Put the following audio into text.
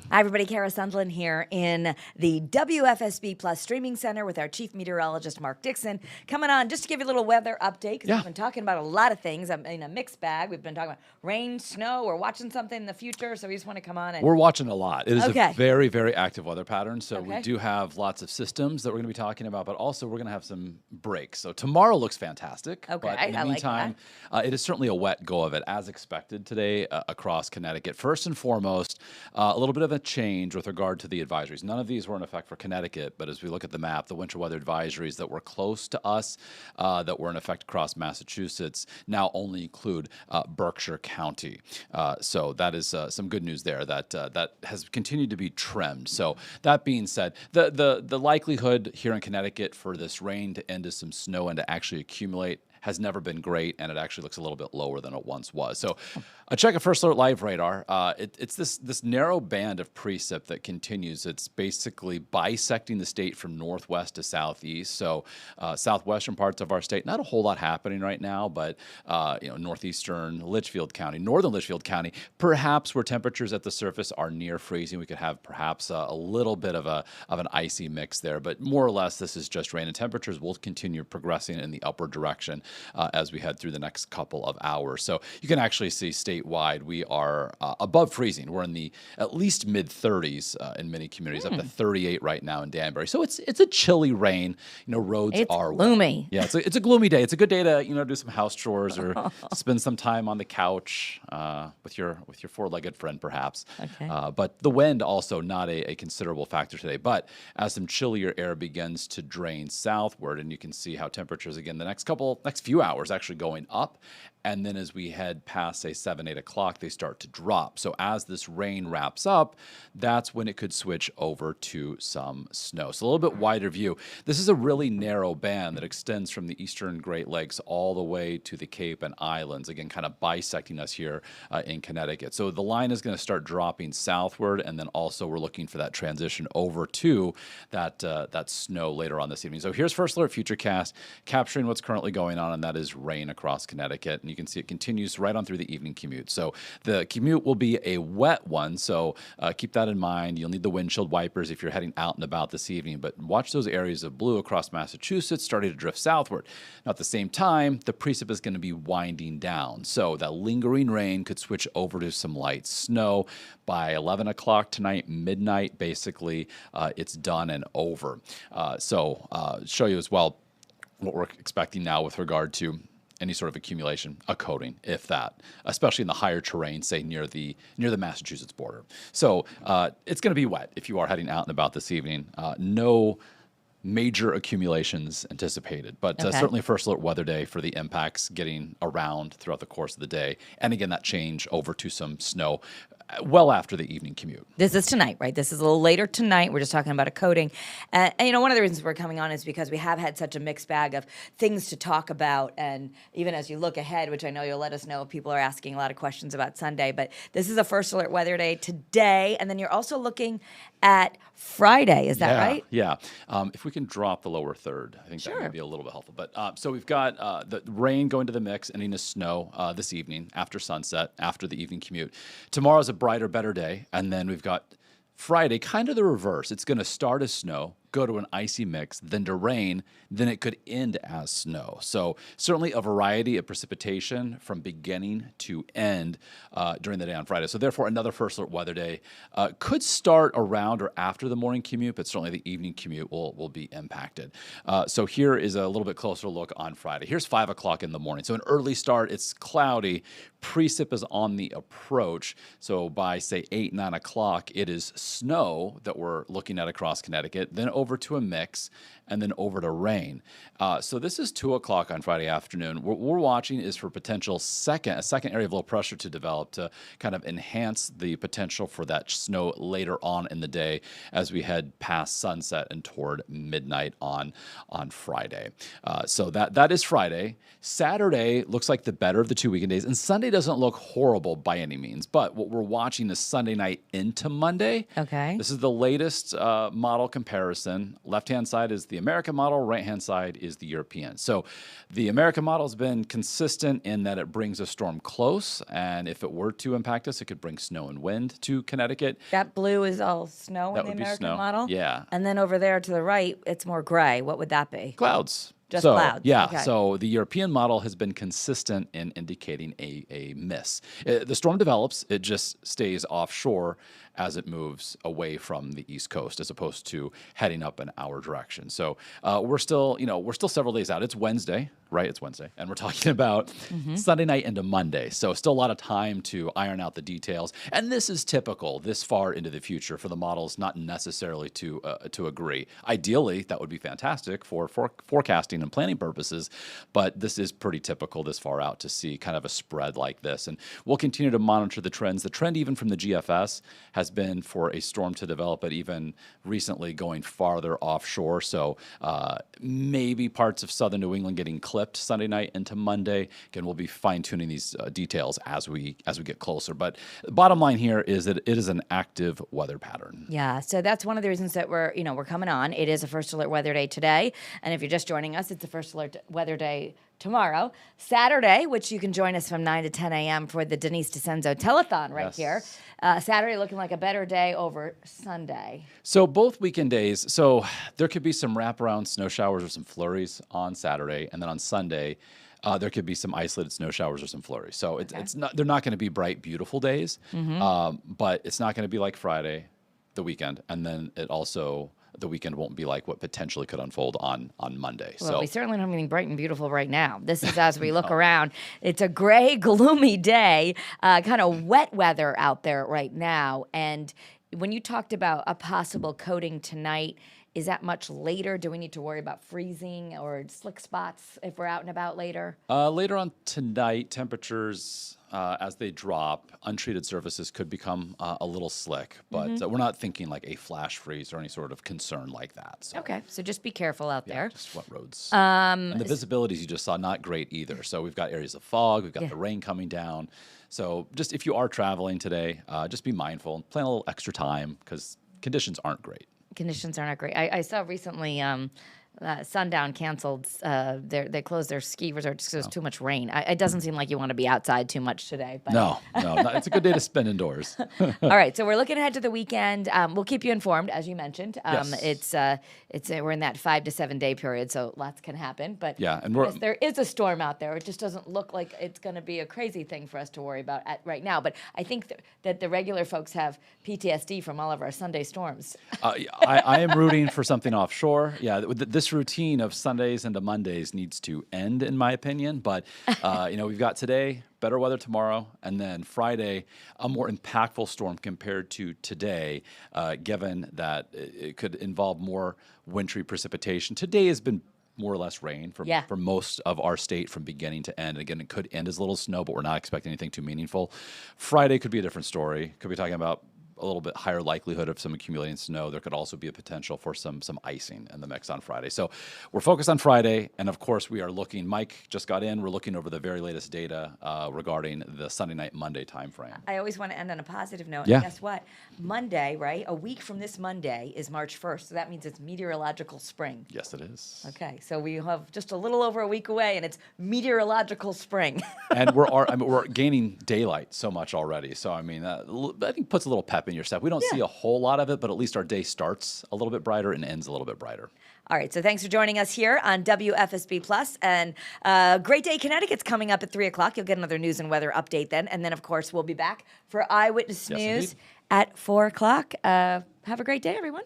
Hi, everybody. Kara Sundlin here in the WFSB Plus Streaming Center with our Chief Meteorologist, Mark Dixon, coming on just to give you a little weather update because Yeah. we've been talking about a lot of things. I'm in a mixed bag. We've been talking about rain, snow. We're watching something in the future, so we just want to come on and... We're watching a lot. It is Okay. a very, very active weather pattern. So we Okay. do have lots of systems that we're going to be talking about, but also we're going to have some breaks. So tomorrow looks fantastic. Okay, But in the I like meantime, it is certainly a wet go of it as expected today across Connecticut. First and foremost, a little bit of a change with regard to the advisories. None of these were in effect for Connecticut, but as we look at the map, the winter weather advisories that were close to us, that were in effect across Massachusetts, now only include Berkshire County. So that is some good news there that that has continued to be trimmed. So that being said, the likelihood here in Connecticut for this rain to end to some snow and to actually accumulate has never been great, and it actually looks a little bit lower than it once was. So check a First Alert Live radar. It's this narrow band of precip that continues. It's basically bisecting the state from northwest to southeast. So southwestern parts of our state, not a whole lot happening right now, but northeastern Litchfield County, northern Litchfield County, perhaps where temperatures at the surface are near freezing, we could have perhaps a little bit of an icy mix there. But more or less, this is just rain, and temperatures will continue progressing in the upward direction as we head through the next couple of hours. So you can actually see statewide we are above freezing. We're in the at least mid-30s in many communities, up to 38 right now in Danbury. So it's a chilly rain. Roads are gloomy. wet. Yeah, it's a gloomy day. It's a good day to do some house chores or spend some time on the couch with your four-legged friend perhaps. Okay. But the wind also not a considerable factor today. But as some chillier air begins to drain southward, and you can see how temperatures again the next few hours actually going up. And then as we head past, say, 7, 8 o'clock, they start to drop. So as this rain wraps up, that's when it could switch over to some snow. So a little bit wider view. This is a really narrow band that extends from the eastern Great Lakes all the way to the Cape and Islands, again, kind of bisecting us here in Connecticut. So the line is going to start dropping southward, and then also we're looking for that transition over to that snow later on this evening. So here's First Alert Futurecast, capturing what's currently going on, and that is rain across Connecticut. And you can see it continues right on through the evening commute. So the commute will be a wet one, so keep that in mind. You'll need the windshield wipers if you're heading out and about this evening, but watch those areas of blue across Massachusetts starting to drift southward. Now, at the same time, the precip is going to be winding down, so that lingering rain could switch over to some light snow by 11 o'clock tonight, midnight, basically, it's done and over. Show you as well what we're expecting now with regard to any sort of accumulation, a coating, if that, especially in the higher terrain, say near the Massachusetts border. So it's going to be wet if you are heading out and about this evening. No major accumulations anticipated, but certainly First Alert weather day for the impacts getting around throughout the course of the day. And again, that change over to some snow well after the evening commute. This is tonight, right? This is a little later tonight. We're just talking about a coating. And one of the reasons we're coming on is because we have had such a mixed bag of things to talk about. And even as you look ahead, which I know you'll let us know if people are asking a lot of questions about Sunday, but this is a First Alert weather day today. And then you're also looking at Friday. Is that right? Yeah. If we can drop the lower third, I think that would be a little bit helpful. But so we've got the rain going to the mix, ending to snow this evening after sunset, after the evening commute. Tomorrow's a brighter, better day. And then we've got Friday, kind of the reverse. It's going to start as snow, go to an icy mix, then to rain, then it could end as snow. So certainly a variety of precipitation from beginning to end during the day on Friday. So therefore, another First Alert weather day could start around or after the morning commute, but certainly the evening commute will be impacted. So here is a little bit closer look on Friday. Here's 5 o'clock in the morning. So an early start, it's cloudy. Precip is on the approach. So by, say, 8, 9 o'clock, it is snow that we're looking at across Connecticut, then over to a mix, and then over to rain. So this is 2 o'clock on Friday afternoon. What we're watching is for potential a second area of low pressure to develop to kind of enhance the potential for that snow later on in the day as we head past sunset and toward midnight on Friday. So that is Friday. Saturday looks like the better of the 2 weekend days, and Sunday doesn't look horrible by any means, but what we're watching is Sunday night into Monday. Okay. This is the latest model comparison. Left-hand side is the American model, right-hand side is the European. So the American model has been consistent in that it brings a storm close, and if it were to impact us, it could bring snow and wind to Connecticut. That blue is all snow That in the would be American snow. model? Yeah. And then over there to the right, it's more gray. What would that be? Clouds. Just so, clouds. Yeah. Okay. So the European model has been consistent in indicating a miss. The storm develops. It just stays offshore as it moves away from the East Coast, as opposed to heading up in our direction. So we're still several days out. It's Wednesday, right? It's Wednesday, and we're talking about Sunday night into Monday. So still a lot of time to iron out the details. And this is typical this far into the future for the models not necessarily to agree. Ideally, that would be fantastic for forecasting and planning purposes, but this is pretty typical this far out to see kind of a spread like this. And we'll continue to monitor the trends. The trend even from the GFS has been for a storm to develop, but even recently going farther offshore. So maybe parts of southern New England getting clipped Sunday night into Monday. Again, we'll be fine-tuning these details as we get closer. But the bottom line here is that it is an active weather pattern. Yeah, so that's one of the reasons that we're coming on. It is a first alert weather day today, and if you're just joining us, it's a first alert weather day tomorrow, Saturday, which you can join us from 9 to 10 a.m. for the Denise DeCenzo telethon right here. Saturday looking like a better day over Sunday. So both weekend days, so there could be some wraparound snow showers or some flurries on Saturday, and then on Sunday, there could be some isolated snow showers or some flurries. So they're not going to be bright, beautiful days, but it's not going to be like Friday, the weekend, and then the weekend won't be like what potentially could unfold on Monday. Well, we certainly don't have anything bright and beautiful right now. This is as we look around. It's a gray, gloomy day, kind of wet weather out there right now. And when you talked about a possible coating tonight, is that much later? Do we need to worry about freezing or slick spots if we're out and about later? Later on tonight, temperatures, as they drop, untreated surfaces could become a little slick, but we're not thinking like a flash freeze or any sort of concern like that. So, Okay, so just be careful out there. just wet roads. And the visibilities you just saw, not great either. So we've got areas of fog, we've got the rain coming down. So just if you are traveling today, just be mindful and plan a little extra time because conditions aren't great. Conditions are not great. I saw recently Sundown canceled. They closed their ski resort just because there's too much rain. It doesn't seem like you want to be outside too much today. But. No, it's a good day to spend indoors. All right, so we're looking ahead to the weekend. We'll keep you informed, as you mentioned. Yes. We're in that 5 to 7 day period, so lots can happen. But and yes, there is a storm out there. It just doesn't look like it's going to be a crazy thing for us to worry about right now. But I think that the regular folks have PTSD from all of our Sunday storms. I am rooting for something offshore. Yeah, this routine of Sundays into Mondays needs to end, in my opinion. But we've got today, better weather tomorrow, and then Friday, a more impactful storm compared to today, given that it could involve more wintry precipitation. Today has been more or less rain for most of our state from beginning to end. Again, it could end as a little snow, but we're not expecting anything too meaningful. Friday could be a different story. Could be talking about a little bit higher likelihood of some accumulating snow. There could also be a potential for some icing in the mix on Friday. So we're focused on Friday, and of course we are looking, Mike just got in, we're looking over the very latest data regarding the Sunday night, Monday timeframe. I always want to end on a positive note. Yeah. And guess what? Monday, right? A week from this Monday is March 1st, so that means it's meteorological spring. Yes, it is. Okay, so we have just a little over a week away, and it's meteorological spring. And we're gaining daylight so much already. So I mean, I think puts a little pep in your step. We don't see a whole lot of it, but at least our day starts a little bit brighter and ends a little bit brighter. All right, so thanks for joining us here on WFSB Plus, and Great Day Connecticut's coming up at 3 o'clock. You'll get another news and weather update then, and then of course we'll be back for Eyewitness News Yes, indeed. at 4 o'clock. Have a great day, everyone.